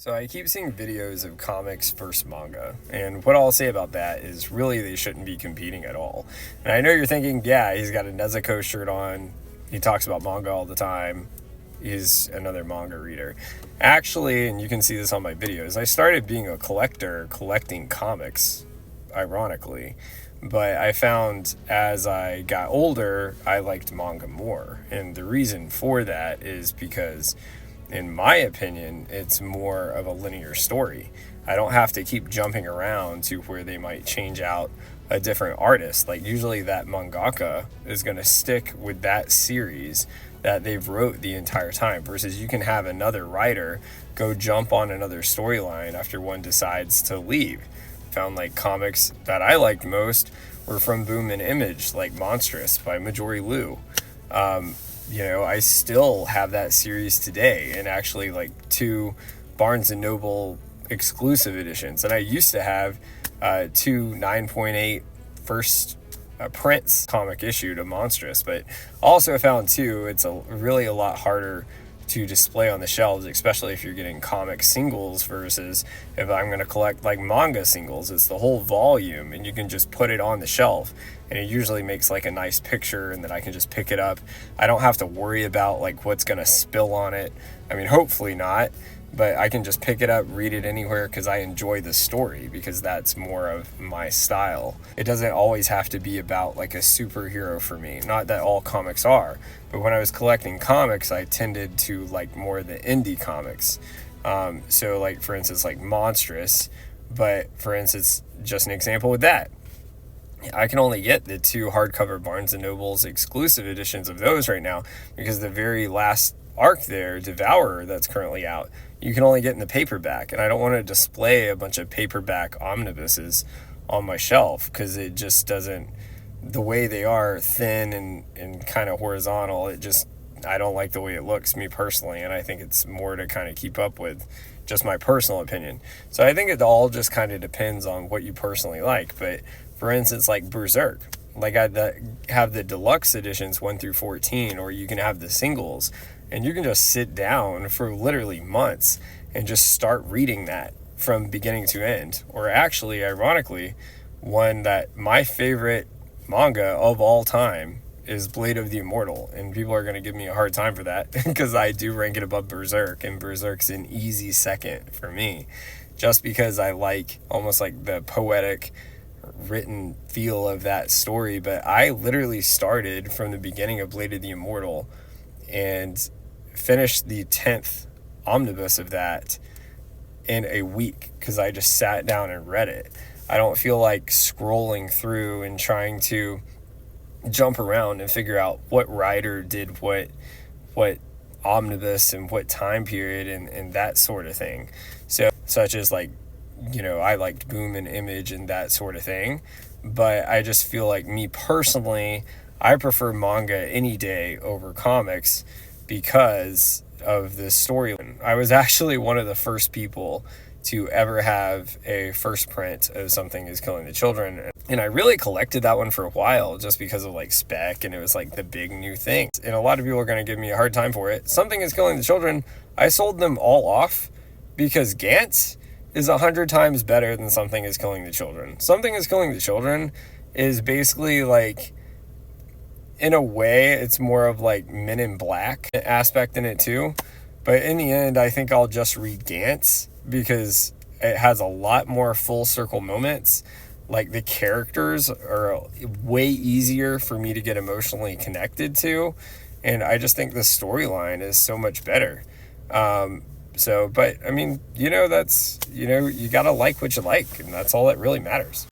So I keep seeing videos of comics versus manga, and what I'll say about that is really they shouldn't be competing at all. And I know you're thinking, yeah, he's got a Nezuko shirt on, he talks about manga all the time, he's another manga reader. Actually, and you can see this on my videos, I started being a collector, collecting comics, ironically. But I found as I got older, I liked manga more. And the reason for that is because in my opinion, it's more of a linear story. I don't have to keep jumping around to where they might change out a different artist. Like usually that mangaka is going to stick with that series that they've wrote the entire time versus you can have another writer go jump on another storyline after one decides to leave. Found like comics that I liked most were from Boom and Image, like Monstrous by Majori Liu. I still have that series today, and actually like 2 Barnes & Noble exclusive editions. And I used to have 2 9.8 first prints comic issued of Monstrous, but also found too, it's really a lot harder to display on the shelves, especially if you're getting comic singles versus if I'm going to collect like manga singles. It's the whole volume and you can just put it on the shelf and it usually makes like a nice picture and then I can just pick it up. I don't have to worry about like what's going to spill on it. I mean, hopefully not, but I can just pick it up, read it anywhere because I enjoy the story, because that's more of my style. It doesn't always have to be about like a superhero for me. Not that all comics are, but when I was collecting comics, I tended to like more the indie comics. So like for instance, like Monstrous, but for instance, just an example with that, I can only get the 2 hardcover Barnes & Noble's exclusive editions of those right now because the very last arc there, Devourer, that's currently out, you can only get in the paperback, and I don't want to display a bunch of paperback omnibuses on my shelf because it just doesn't, the way they are thin and kind of horizontal, I don't like the way it looks, me personally, and I think it's more to kind of keep up with just my personal opinion. So I think it all just kind of depends on what you personally like. But for instance, like Berserk, like I have the deluxe editions 1 through 14, or you can have the singles, and you can just sit down for literally months and just start reading that from beginning to end. Or actually, ironically, one that my favorite manga of all time is Blade of the Immortal, and people are going to give me a hard time for that because I do rank it above Berserk, and Berserk's an easy second for me just because I like almost like the poetic written feel of that story. But I literally started from the beginning of Blade of the Immortal and finished the 10th omnibus of that in a week because I just sat down and read it. I don't feel like scrolling through and trying to jump around and figure out what writer did what omnibus and what time period and that sort of thing. So such as like, I liked Boom and Image and that sort of thing, but I just feel like me personally, I prefer manga any day over comics because of the story. I was actually one of the first people to ever have a first print of Something is Killing the Children. And I really collected that one for a while just because of like spec, and it was like the big new thing. And a lot of people are going to give me a hard time for it. Something is Killing the Children, I sold them all off because Gantz is 100 times better than Something is Killing the Children. Something is Killing the Children is basically like, in a way, it's more of like Men in Black aspect in it too. But in the end, I think I'll just read Gantz because it has a lot more full circle moments. Like the characters are way easier for me to get emotionally connected to. And I just think the storyline is so much better. But I mean, that's, you gotta like what you like, and that's all that really matters.